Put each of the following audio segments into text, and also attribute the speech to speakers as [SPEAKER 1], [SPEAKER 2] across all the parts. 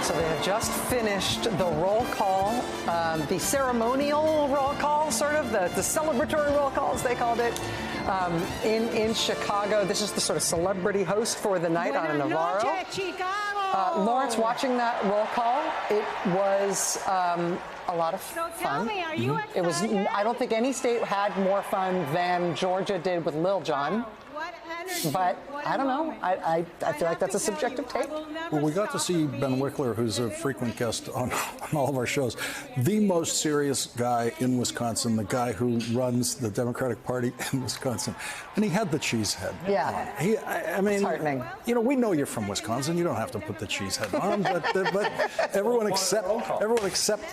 [SPEAKER 1] So they have just finished the roll call, the ceremonial roll call, sort of, the celebratory roll call, as they called it, in Chicago. This is the sort of celebrity host for the night, Ana Navarro. Lawrence, watching that roll call, it was a lot of fun.
[SPEAKER 2] So tell me, are you excited?
[SPEAKER 1] It was. I don't think any state had more fun than Georgia did with Lil Jon. But I don't know. I feel like that's a subjective take.
[SPEAKER 3] Well, we got to see Ben Wickler, who's a frequent guest on all of our shows, the most serious guy in Wisconsin, the guy who runs the Democratic Party in Wisconsin. And he had the cheese head.
[SPEAKER 1] Yeah.
[SPEAKER 3] I mean,
[SPEAKER 1] it's heartening.
[SPEAKER 3] You know, we know you're from Wisconsin. You don't have to put the cheese head on. But everyone except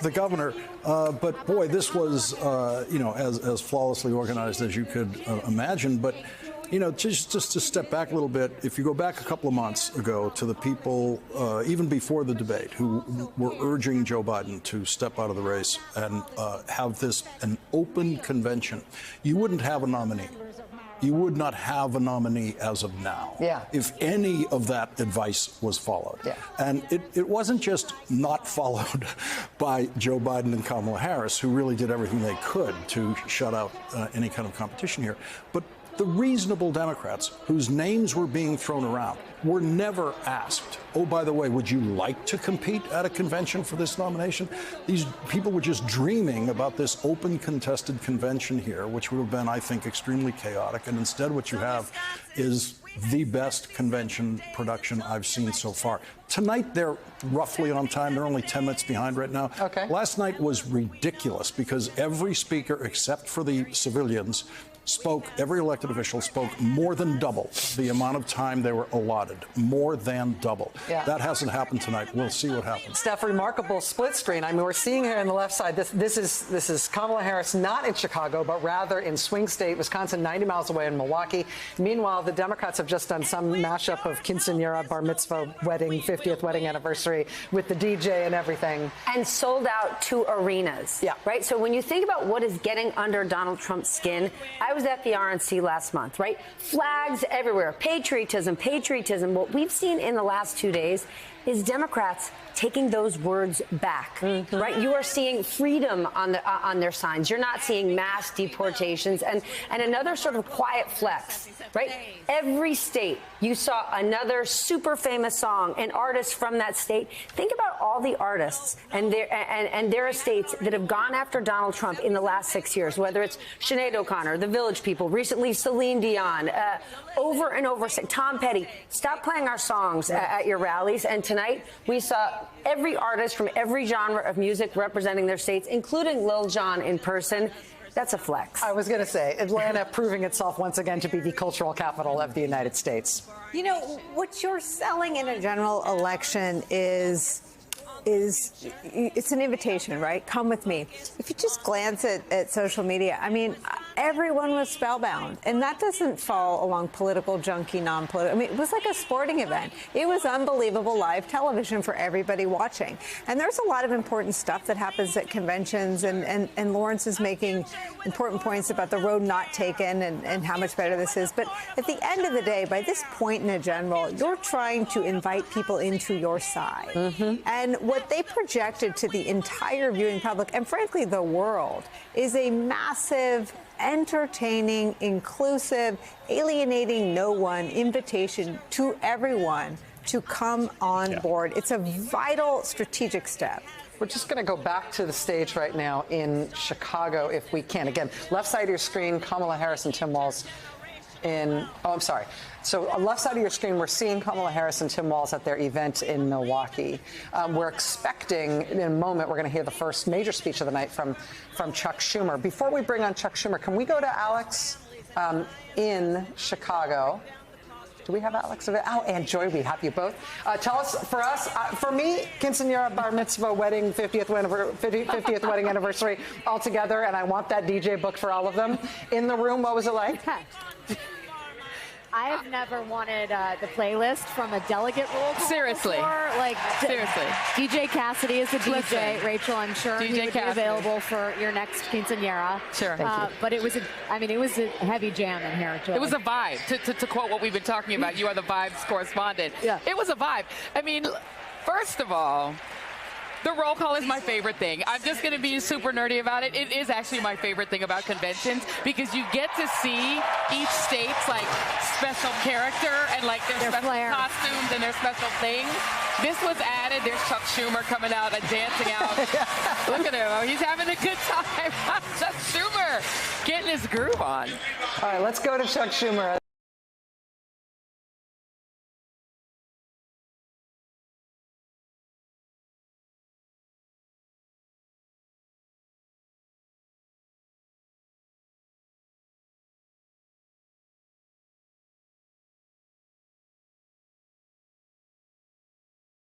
[SPEAKER 3] the governor. But boy, this was, you know, as flawlessly organized as you could imagine. But you know, just to step back a little bit, if you go back a couple of months ago to the people, even before the debate, who were urging Joe Biden to step out of the race and have an open convention, you wouldn't have a nominee. You would not have a nominee as of now, if any of that advice was followed. And it wasn't just not followed by Joe Biden and Kamala Harris, who really did everything they could to shut out any kind of competition here, but the reasonable Democrats whose names were being thrown around were never asked, oh, by the way, would you like to compete at a convention for this nomination? These people were just dreaming about this open contested convention here, which would have been, I think, extremely chaotic. And instead what you have is the best convention production I've seen so far. Tonight, they're roughly on time. They're only 10 minutes behind right now. Last night was ridiculous because every speaker, except for the civilians, every elected official spoke more than double the amount of time they were allotted, more than double. That hasn't happened tonight. We'll see what happens.
[SPEAKER 1] Steph, remarkable split screen. I mean, we're seeing here on the left side, this is Kamala Harris not in Chicago, but rather in swing state, Wisconsin, 90 miles away in Milwaukee. Meanwhile, the Democrats have just done some mashup of quinceanera, bar mitzvah, wedding, 50th wedding anniversary with the DJ and everything.
[SPEAKER 4] And sold out 2 arenas. Right? So when you think about what is getting under Donald Trump's skin, I was at the RNC last month, right? Flags everywhere, patriotism. What we've seen in the last 2 days is Democrats taking those words back, right? You are seeing freedom on their signs. You're not seeing mass deportations and another sort of quiet flex, right? Every state, you saw another super famous song, an artist from that state. Think about all the artists and their estates that have gone after Donald Trump in the last 6 years, whether it's Sinead O'Connor, the Village People, recently Celine Dion, over and over, Tom Petty, stop playing our songs at your rallies. And tonight we saw every artist from every genre of music representing their states, including Lil Jon in person. That's a flex.
[SPEAKER 1] I was going to say, Atlanta proving itself once again to be the cultural capital of the United States.
[SPEAKER 2] You know, what you're selling in a general election is it's an invitation, right? Come with me. If you just glance at social media, I mean, everyone was spellbound. And that doesn't fall along political, junky, non-political. I mean, it was like a sporting event. It was unbelievable live television for everybody watching. And there's a lot of important stuff that happens at conventions. And Lawrence is making important points about the road not taken and how much better this is. But at the end of the day, by this point in a general, you're trying to invite people into your side. And what they projected to the entire viewing public, and frankly the world, is a massive, entertaining, inclusive, alienating no one invitation to everyone to come on board. It's a vital strategic step.
[SPEAKER 1] We're just going to go back to the stage right now in Chicago if we can. Again, left side of your screen, Kamala Harris and Tim Walz So on the left side of your screen, we're seeing Kamala Harris and Tim Walz at their event in Milwaukee. We're expecting, in a moment, we're going to hear the first major speech of the night from Chuck Schumer. Before we bring on Chuck Schumer, can we go to Alex in Chicago? Do we have Alex? Oh, and Joy, we have you both. Tell us, for me, quinceanera, bar mitzvah, wedding, 50th wedding anniversary all together, and I want that DJ booked for all of them. In the room, what was it like?
[SPEAKER 5] I have never wanted the playlist from a delegate role.
[SPEAKER 6] Seriously.
[SPEAKER 5] Seriously. DJ Cassidy is the DJ.
[SPEAKER 6] Listen,
[SPEAKER 5] Rachel, I'm sure he would be available for your next quinceanera.
[SPEAKER 6] Sure.
[SPEAKER 5] But it was a heavy jam in here, Joey.
[SPEAKER 6] It was a vibe. To quote what we've been talking about, you are the vibes correspondent.
[SPEAKER 5] Yeah.
[SPEAKER 6] It was a vibe. I mean, First of all, the roll call is my favorite thing. I'm just going to be super nerdy about it. It is actually my favorite thing about conventions because you get to see each state's like special character and like their special costumes and their special things. This was added. There's Chuck Schumer coming out and dancing out. Look at him. Oh, he's having a good time. Chuck Schumer getting his groove on.
[SPEAKER 1] All right, let's go to Chuck Schumer.